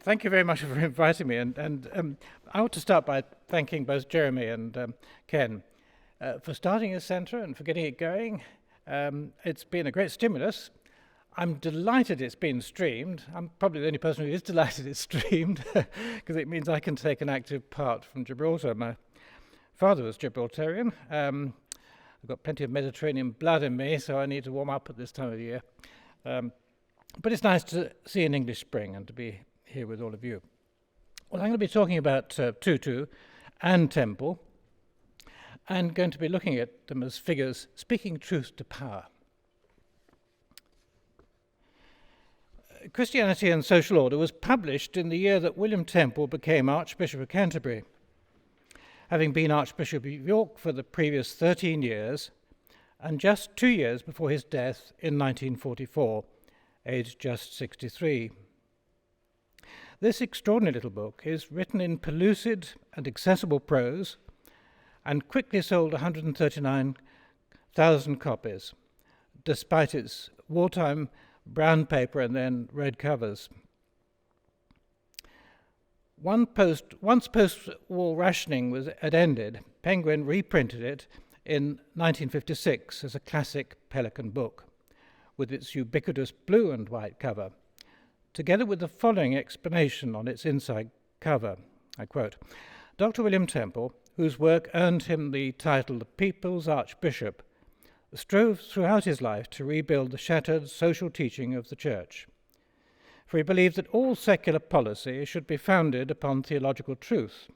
Thank you very much for inviting me. I want to start by thanking both Jeremy and Ken for starting a centre and for getting it going. It's been a great stimulus. I'm delighted it's been streamed. I'm probably the only person who is delighted it's streamed because it means I can take an active part from Gibraltar. My father was Gibraltarian. I've got plenty of Mediterranean blood in me, so I need to warm up at this time of year. But it's nice to see an English spring and to be here with all of you. Well, I'm going to be talking about Tutu and Temple, and going to be looking at them as figures speaking truth to power. Christianity and Social Order was published in the year that William Temple became Archbishop of Canterbury, having been Archbishop of York for the previous 13 years, and just 2 years before his death in 1944, aged just 63. This extraordinary little book is written in pellucid and accessible prose and quickly sold 139,000 copies, despite its wartime brown paper and then red covers. Once post-war rationing had ended, Penguin reprinted it in 1956 as a classic Pelican book, with its ubiquitous blue and white cover, together with the following explanation on its inside cover. I quote, "Dr. William Temple, whose work earned him the title of People's Archbishop, strove throughout his life to rebuild the shattered social teaching of the Church. For he believed that all secular policy should be founded upon theological truth.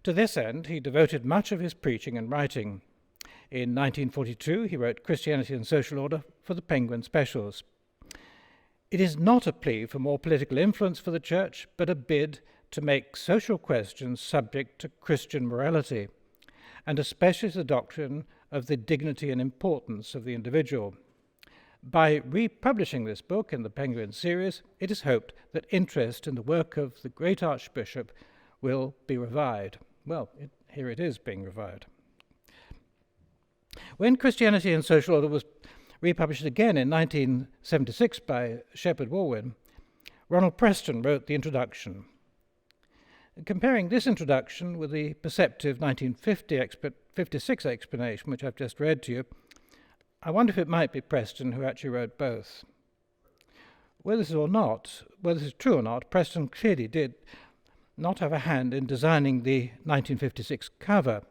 To this end, he devoted much of his preaching and writing. In 1942, he wrote Christianity and Social Order for the Penguin Specials. It is not a plea for more political influence for the Church, but a bid to make social questions subject to Christian morality, and especially the doctrine of the dignity and importance of the individual. By republishing this book in the Penguin series, it is hoped that interest in the work of the great Archbishop will be revived." Well, here it is being revived. When Christianity and Social Order was republished again in 1976 by Shepherd Walwyn, Ronald Preston wrote the introduction. Comparing this introduction with the perceptive 1956 explanation, which I've just read to you, I wonder if it might be Preston who actually wrote both. Whether this is true or not, Preston clearly did not have a hand in designing the 1956 cover,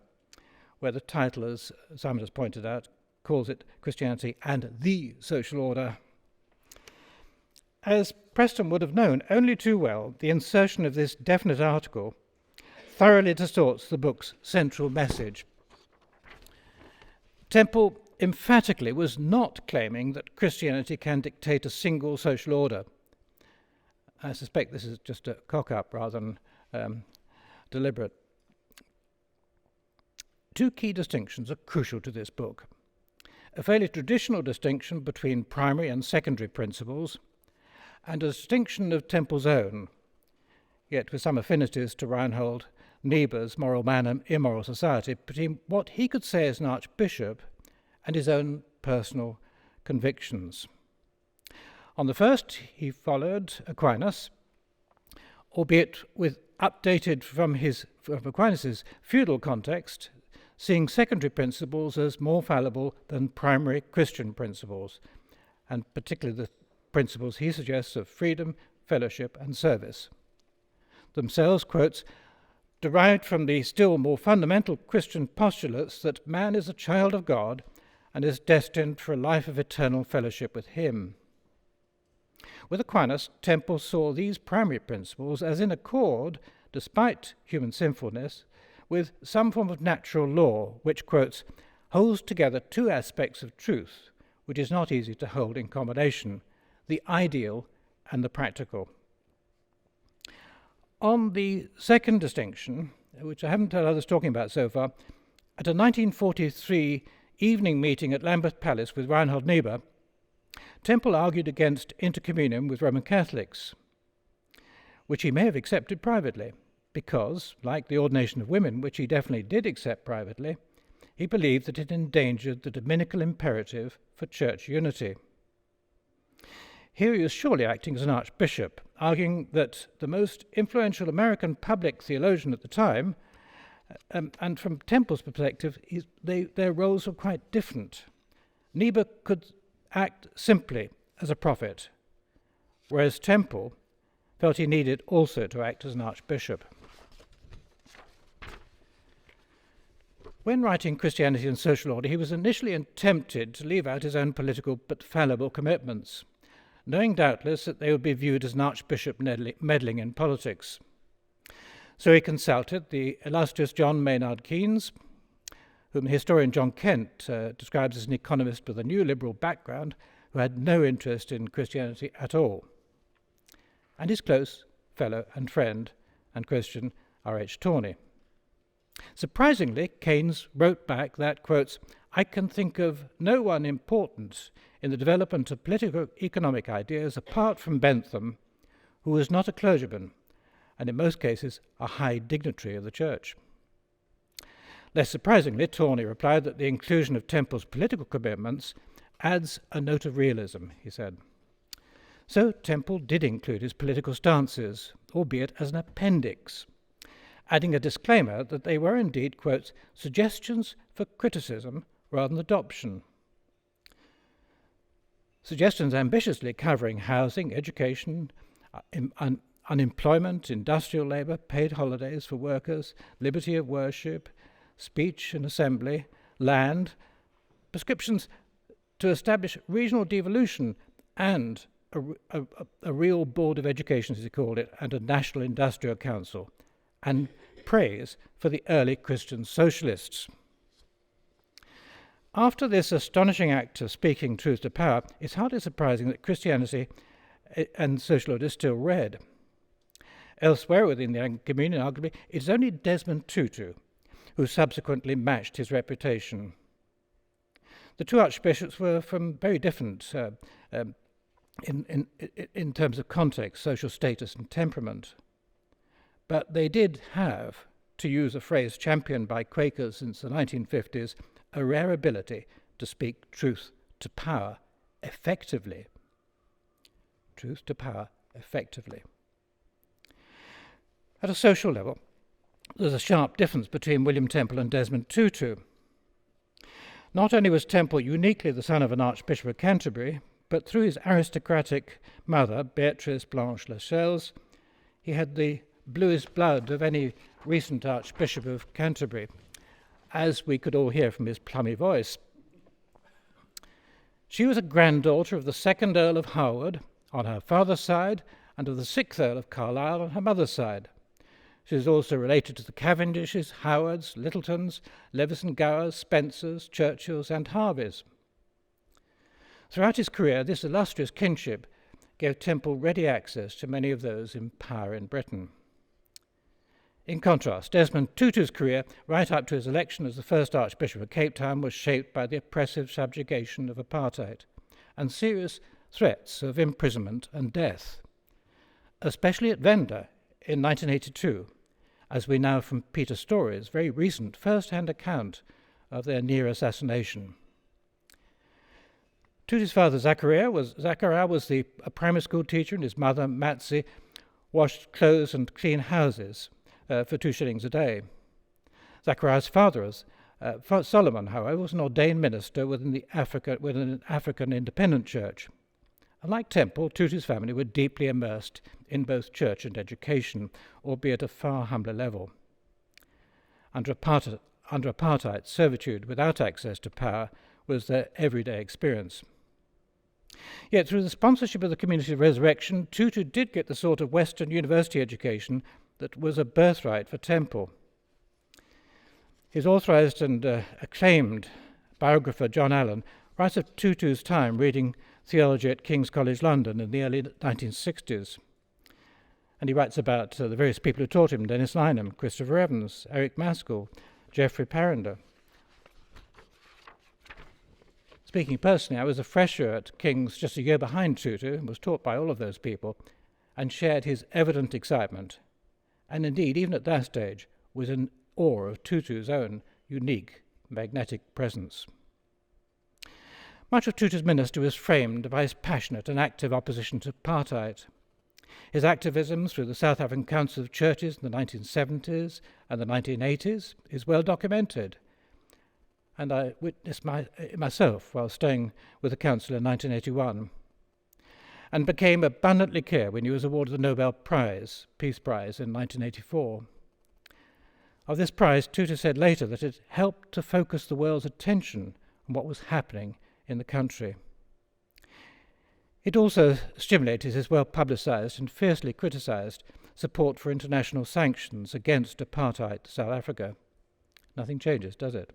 where the title, as Simon has pointed out, calls it Christianity and the Social Order. As Preston would have known only too well, the insertion of this definite article thoroughly distorts the book's central message. Temple emphatically was not claiming that Christianity can dictate a single social order. I suspect this is just a cock-up rather than deliberate. Two key distinctions are crucial to this book. A fairly traditional distinction between primary and secondary principles, and a distinction of Temple's own, yet with some affinities to Reinhold Niebuhr's Moral Man and Immoral Society, between what he could say as an archbishop and his own personal convictions. On the first, he followed Aquinas, albeit with updated from Aquinas' feudal context, seeing secondary principles as more fallible than primary Christian principles, and particularly the principles he suggests of freedom, fellowship, and service. Themselves, quotes, derived from the still more fundamental Christian postulates that man is a child of God and is destined for a life of eternal fellowship with him. With Aquinas, Temple saw these primary principles as in accord, despite human sinfulness, with some form of natural law, which, quotes, holds together two aspects of truth, which is not easy to hold in combination, the ideal and the practical. On the second distinction, which I haven't heard others talking about so far, at a 1943 evening meeting at Lambeth Palace with Reinhold Niebuhr, Temple argued against intercommunion with Roman Catholics, which he may have accepted privately, because, like the ordination of women, which he definitely did accept privately, he believed that it endangered the dominical imperative for church unity. Here he was surely acting as an archbishop, arguing that the most influential American public theologian at the time, and from Temple's perspective, their roles were quite different. Niebuhr could act simply as a prophet, whereas Temple felt he needed also to act as an archbishop. When writing Christianity and Social Order, he was initially tempted to leave out his own political but fallible commitments, knowing doubtless that they would be viewed as an archbishop meddling in politics. So he consulted the illustrious John Maynard Keynes, whom the historian John Kent describes as an economist with a new liberal background who had no interest in Christianity at all, and his close fellow and friend and Christian R.H. Tawney. Surprisingly, Keynes wrote back that, quotes, "I can think of no one important in the development of political economic ideas apart from Bentham who was not a clergyman, and in most cases a high dignitary of the church." Less surprisingly, Tawney replied that the inclusion of Temple's political commitments adds a note of realism, he said. So Temple did include his political stances, albeit as an appendix, adding a disclaimer that they were indeed, quote, "suggestions for criticism rather than adoption." Suggestions ambitiously covering housing, education, unemployment, industrial labour, paid holidays for workers, liberty of worship, speech and assembly, land, prescriptions to establish regional devolution and a real board of education, as he called it, and a national industrial council, and praise for the early Christian socialists. After this astonishing act of speaking truth to power, it's hardly surprising that Christianity and Social Order is still read. Elsewhere within the Anglican communion, arguably, it's only Desmond Tutu who subsequently matched his reputation. The two archbishops were from very different in terms of context, social status and temperament. But they did have, to use a phrase championed by Quakers since the 1950s, a rare ability to speak truth to power effectively. Truth to power effectively. At a social level, there's a sharp difference between William Temple and Desmond Tutu. Not only was Temple uniquely the son of an Archbishop of Canterbury, but through his aristocratic mother, Beatrice Blanche Lascelles, he had the bluest blood of any recent Archbishop of Canterbury, as we could all hear from his plummy voice. She was a granddaughter of the 2nd Earl of Harwood on her father's side and of the 6th Earl of Carlisle on her mother's side. She is also related to the Cavendishes, Howards, Littletons, Levison Gowers, Spencers, Churchills and Harveys. Throughout his career, this illustrious kinship gave Temple ready access to many of those in power in Britain. In contrast, Desmond Tutu's career, right up to his election as the first Archbishop of Cape Town, was shaped by the oppressive subjugation of apartheid and serious threats of imprisonment and death, especially at Venda in 1982, as we know from Peter Story's very recent first-hand account of their near assassination. Tutu's father, Zachariah, was a primary school teacher, and his mother, Matzi, washed clothes and cleaned houses for 2 shillings a day. Zachariah's father, Solomon, however, was an ordained minister within an African independent church. Unlike Temple, Tutu's family were deeply immersed in both church and education, albeit at a far humbler level. Under apartheid, servitude without access to power was their everyday experience. Yet through the sponsorship of the Community of Resurrection, Tutu did get the sort of Western university education that was a birthright for Temple. His authorized and acclaimed biographer John Allen writes of Tutu's time reading theology at King's College London in the early 1960s. And he writes about the various people who taught him: Dennis Lynham, Christopher Evans, Eric Maskell, Geoffrey Parender. Speaking personally, I was a fresher at King's just a year behind Tutu and was taught by all of those people and shared his evident excitement, and indeed, even at that stage, was in awe of Tutu's own unique magnetic presence. Much of Tutu's ministry was framed by his passionate and active opposition to apartheid. His activism through the South African Council of Churches in the 1970s and the 1980s is well documented, and I witnessed myself while staying with the Council in 1981, and became abundantly clear when he was awarded the Nobel Peace Prize in 1984. Of this prize, Tutu said later that it helped to focus the world's attention on what was happening in the country. It also stimulated his well-publicised and fiercely criticised support for international sanctions against apartheid South Africa. Nothing changes, does it?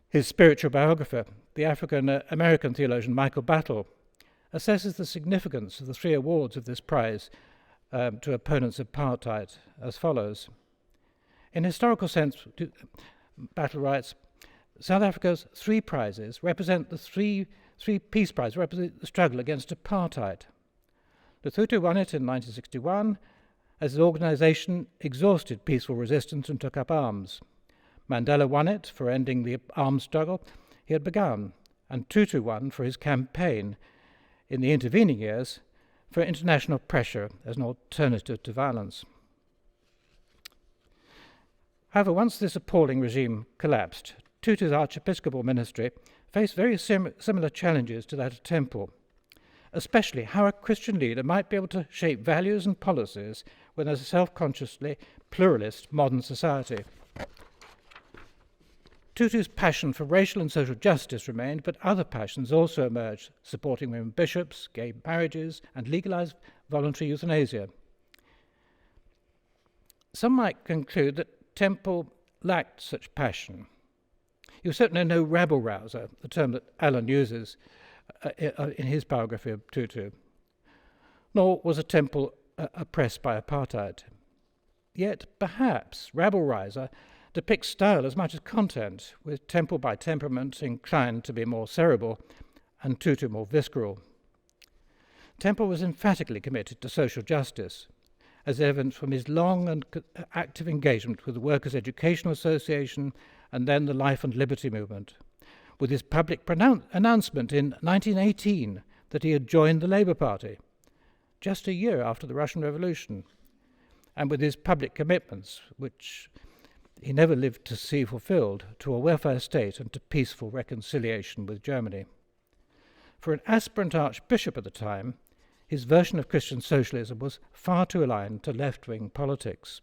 His spiritual biographer, the African-American theologian Michael Battle, assesses the significance of the 3 awards of this prize to opponents of apartheid as follows. In a historical sense, Battle writes, South Africa's 3 prizes represent the three peace prizes represent the struggle against apartheid. The Tutu won it in 1961 as his organisation exhausted peaceful resistance and took up arms. Mandela won it for ending the armed struggle he had begun, and Tutu won for his campaign in the intervening years for international pressure as an alternative to violence. However, once this appalling regime collapsed, Tutu's archiepiscopal ministry faced very similar challenges to that of Temple, especially how a Christian leader might be able to shape values and policies within a self-consciously pluralist modern society. Tutu's passion for racial and social justice remained, but other passions also emerged, supporting women bishops, gay marriages, and legalised voluntary euthanasia. Some might conclude that Temple lacked such passion. He was certainly no rabble-rouser, the term that Allen uses in his biography of Tutu, nor was a Temple oppressed by apartheid. Yet, perhaps, rabble-rouser depicts style as much as content, with Temple by temperament inclined to be more cerebral and Tutu more visceral. Temple was emphatically committed to social justice, as evidenced from his long and active engagement with the Workers' Educational Association and then the Life and Liberty Movement, with his public announcement in 1918 that he had joined the Labour Party, just a year after the Russian Revolution, and with his public commitments, which he never lived to see fulfilled, to a welfare state and to peaceful reconciliation with Germany. For an aspirant archbishop at the time, his version of Christian socialism was far too aligned to left-wing politics.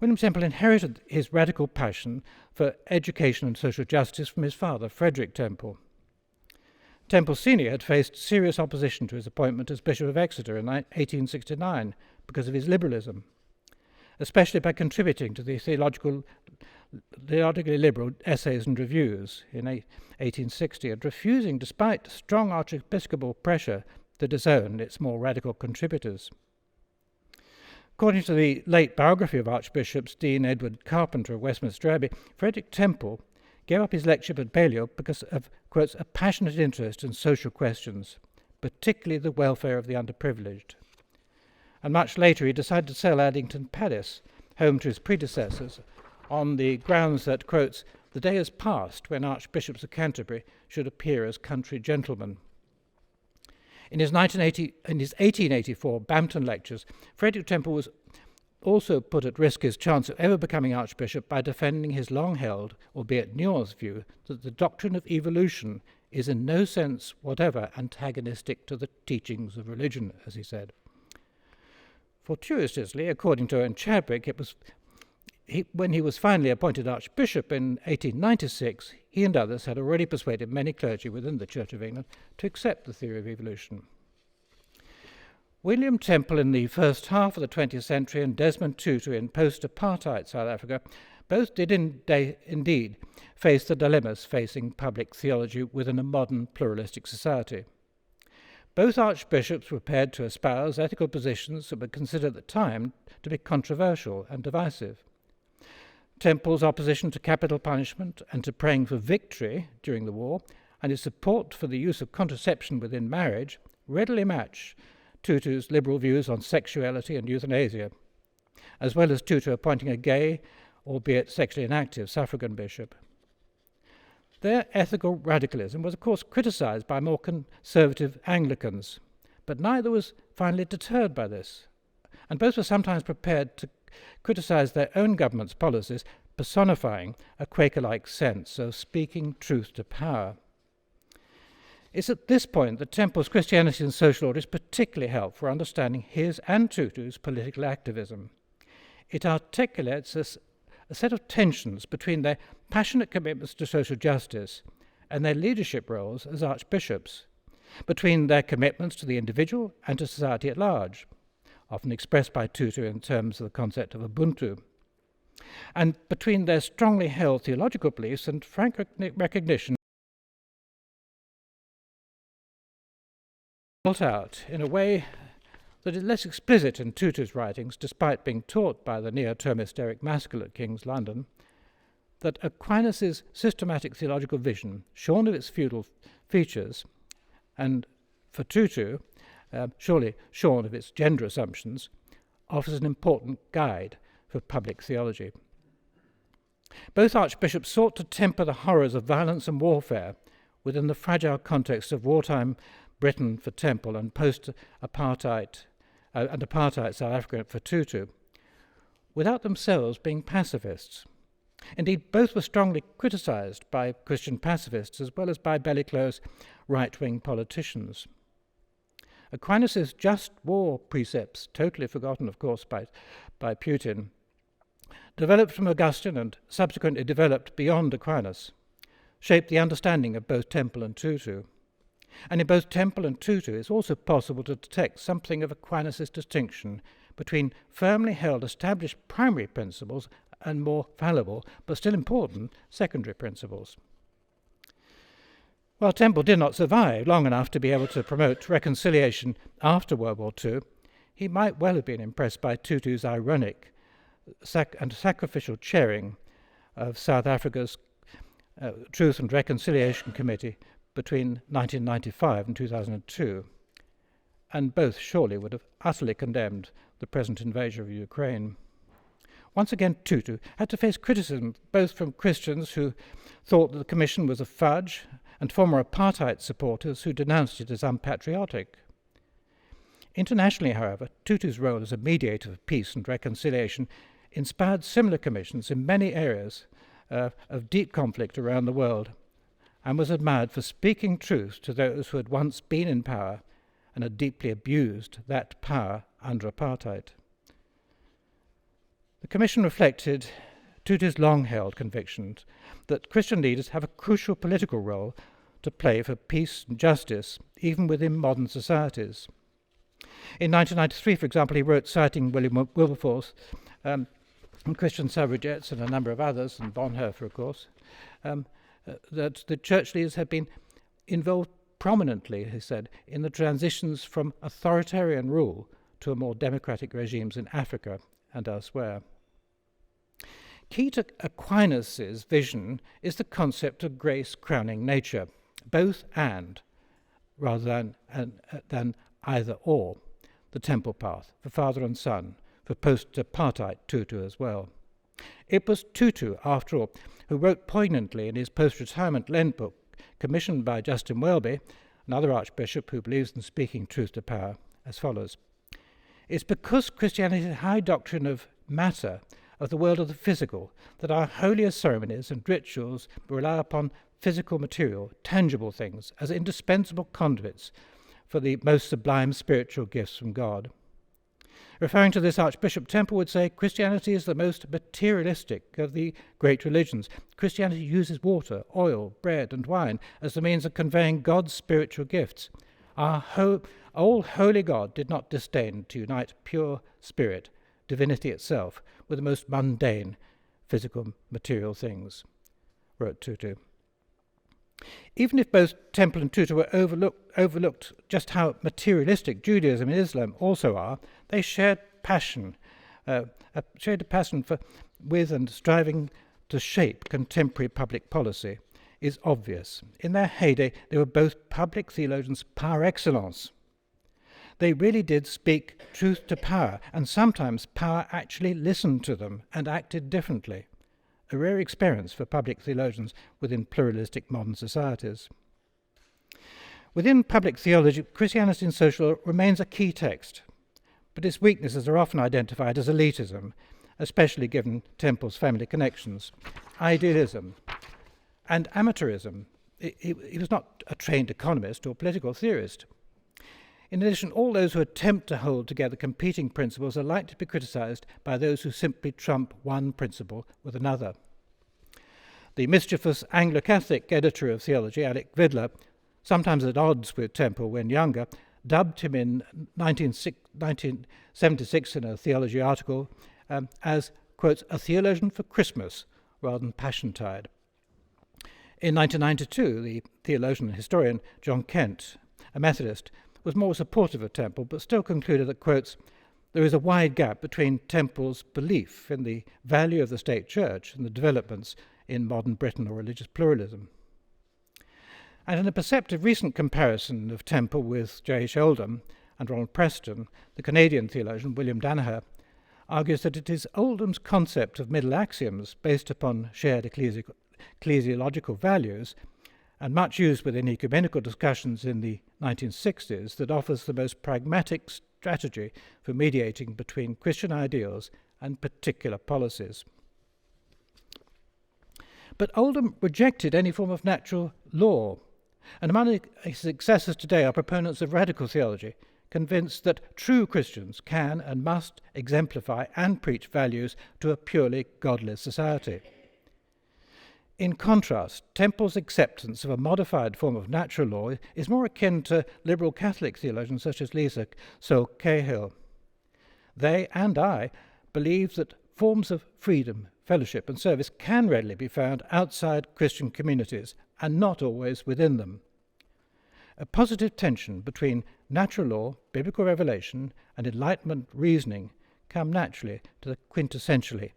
William Temple inherited his radical passion for education and social justice from his father, Frederick Temple. Temple Sr. had faced serious opposition to his appointment as Bishop of Exeter in 1869 because of his liberalism, especially by contributing to the theologically liberal essays and reviews in 1860 and refusing, despite strong archiepiscopal pressure, to disown its more radical contributors. According to the late biography of Archbishops Dean Edward Carpenter of Westminster Abbey, Frederick Temple gave up his lectureship at Balliol because of, quotes, a passionate interest in social questions, particularly the welfare of the underprivileged. And much later he decided to sell Addington Palace, home to his predecessors, on the grounds that, quotes, the day has passed when Archbishops of Canterbury should appear as country gentlemen. In his 1884 Bampton lectures, Frederick Temple was also put at risk his chance of ever becoming archbishop by defending his long-held, albeit nuanced view, that the doctrine of evolution is in no sense whatever antagonistic to the teachings of religion, as he said. Fortuitously, according to Owen Chadwick, when he was finally appointed archbishop in 1896, he and others had already persuaded many clergy within the Church of England to accept the theory of evolution. William Temple in the first half of the 20th century and Desmond Tutu in post-apartheid South Africa both did indeed face the dilemmas facing public theology within a modern pluralistic society. Both archbishops were prepared to espouse ethical positions that were considered at the time to be controversial and divisive. Temple's opposition to capital punishment and to praying for victory during the war, and his support for the use of contraception within marriage, readily match Tutu's liberal views on sexuality and euthanasia, as well as Tutu appointing a gay, albeit sexually inactive, suffragan bishop. Their ethical radicalism was, of course, criticised by more conservative Anglicans, but neither was finally deterred by this, and both were sometimes prepared to criticise their own government's policies, personifying a Quaker-like sense of speaking truth to power. It's at this point that Temple's Christianity and Social Order is particularly helpful for understanding his and Tutu's political activism. It articulates a set of tensions between their passionate commitments to social justice and their leadership roles as archbishops, between their commitments to the individual and to society at large, often expressed by Tutu in terms of the concept of Ubuntu, and between their strongly held theological beliefs and frank recognition built out in a way that is less explicit in Tutu's writings, despite being taught by the neo-Thomist Eric Maskell at King's London, that Aquinas' systematic theological vision, shorn of its feudal features, and for Tutu, surely shorn of its gender assumptions, offers an important guide for public theology. Both archbishops sought to temper the horrors of violence and warfare within the fragile context of wartime Britain for Temple and post-apartheid and apartheid South Africa for Tutu, without themselves being pacifists. Indeed, both were strongly criticised by Christian pacifists as well as by bellicose right-wing politicians. Aquinas' just war precepts, totally forgotten, of course, by Putin, developed from Augustine and subsequently developed beyond Aquinas, shaped the understanding of both Temple and Tutu. And in both Temple and Tutu, it's also possible to detect something of Aquinas' distinction between firmly held established primary principles and more fallible, but still important, secondary principles. While Temple did not survive long enough to be able to promote reconciliation after World War II, he might well have been impressed by Tutu's ironic and sacrificial chairing of South Africa's Truth and Reconciliation Committee between 1995 and 2002, and both surely would have utterly condemned the present invasion of Ukraine. Once again, Tutu had to face criticism both from Christians who thought that the Commission was a fudge and former apartheid supporters who denounced it as unpatriotic. Internationally, however, Tutu's role as a mediator of peace and reconciliation inspired similar commissions in many areas of deep conflict around the world, and was admired for speaking truth to those who had once been in power and had deeply abused that power under apartheid. The Commission reflected Tutu's long-held conviction that Christian leaders have a crucial political role to play for peace and justice, even within modern societies. In 1993, for example, he wrote, citing William Wilberforce, and Christian suffragettes and a number of others, and Bonhoeffer, of course, that the church leaders had been involved prominently, he said, in the transitions from authoritarian rule to a more democratic regimes in Africa and elsewhere. Key to Aquinas' vision is the concept of grace crowning nature, both and, rather than either or, the temple path, for father and son, for post-apartheid Tutu as well. It was Tutu, after all, who wrote poignantly in his post-retirement Lent book, commissioned by Justin Welby, another archbishop who believes in speaking truth to power, as follows: "It's because Christianity's high doctrine of matter, of the world of the physical, that our holier ceremonies and rituals rely upon physical material, tangible things, as indispensable conduits for the most sublime spiritual gifts from God." Referring to this, Archbishop Temple would say, Christianity is the most materialistic of the great religions. Christianity uses water, oil, bread, and wine as the means of conveying God's spiritual gifts. Our all-holy God did not disdain to unite pure spirit, divinity itself, with the most mundane physical material things, wrote Tutu. Even if both Temple and Tutu were overlooked just how materialistic Judaism and Islam also are, they shared a passion with and striving to shape contemporary public policy is obvious. In their heyday, they were both public theologians par excellence. They really did speak truth to power, and sometimes power actually listened to them and acted differently, a rare experience for public theologians within pluralistic modern societies. Within public theology, Christianity and Social Law remains a key text, but its weaknesses are often identified as elitism, especially given Temple's family connections, idealism, and amateurism. He was not a trained economist or political theorist. In addition, all those who attempt to hold together competing principles are likely to be criticised by those who simply trump one principle with another. The mischievous Anglo-Catholic editor of Theology, Alec Vidler, sometimes at odds with Temple when younger, dubbed him in 1976 in a Theology article as, quote, a theologian for Christmas rather than Passiontide. In 1992, the theologian and historian John Kent, a Methodist, was more supportive of Temple, but still concluded that, quotes, there is a wide gap between Temple's belief in the value of the state church and the developments in modern Britain or religious pluralism. And in a perceptive recent comparison of Temple with J.H. Oldham and Ronald Preston, the Canadian theologian William Danaher argues that it is Oldham's concept of middle axioms based upon shared ecclesiological values and much used within ecumenical discussions in the 1960s that offers the most pragmatic strategy for mediating between Christian ideals and particular policies. But Oldham rejected any form of natural law, and among his successors today are proponents of radical theology, convinced that true Christians can and must exemplify and preach values to a purely godless society. In contrast, Temple's acceptance of a modified form of natural law is more akin to liberal Catholic theologians such as Lisa Sol Cahill. They and I believe that forms of freedom, fellowship and service can readily be found outside Christian communities and not always within them. A positive tension between natural law, biblical revelation and Enlightenment reasoning came naturally to the quintessentially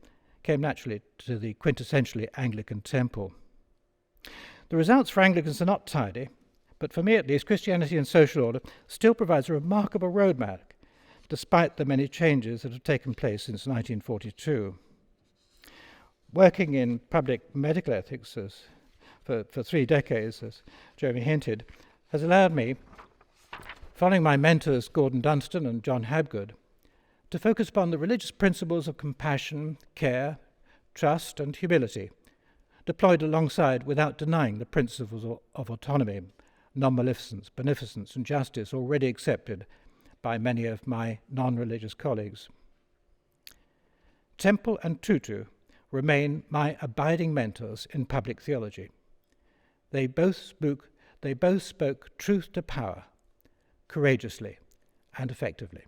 Anglican temple. The results for Anglicans are not tidy, but for me at least, Christianity and Social Order still provides a remarkable roadmap, despite the many changes that have taken place since 1942. Working in public medical ethics for 3 decades, as Jeremy hinted, has allowed me, following my mentors Gordon Dunstan and John Habgood, to focus upon the religious principles of compassion, care, trust and humility, deployed alongside without denying the principles of autonomy, non-maleficence, beneficence and justice already accepted by many of my non-religious colleagues. Temple and Tutu remain my abiding mentors in public theology. They both spoke truth to power, courageously and effectively.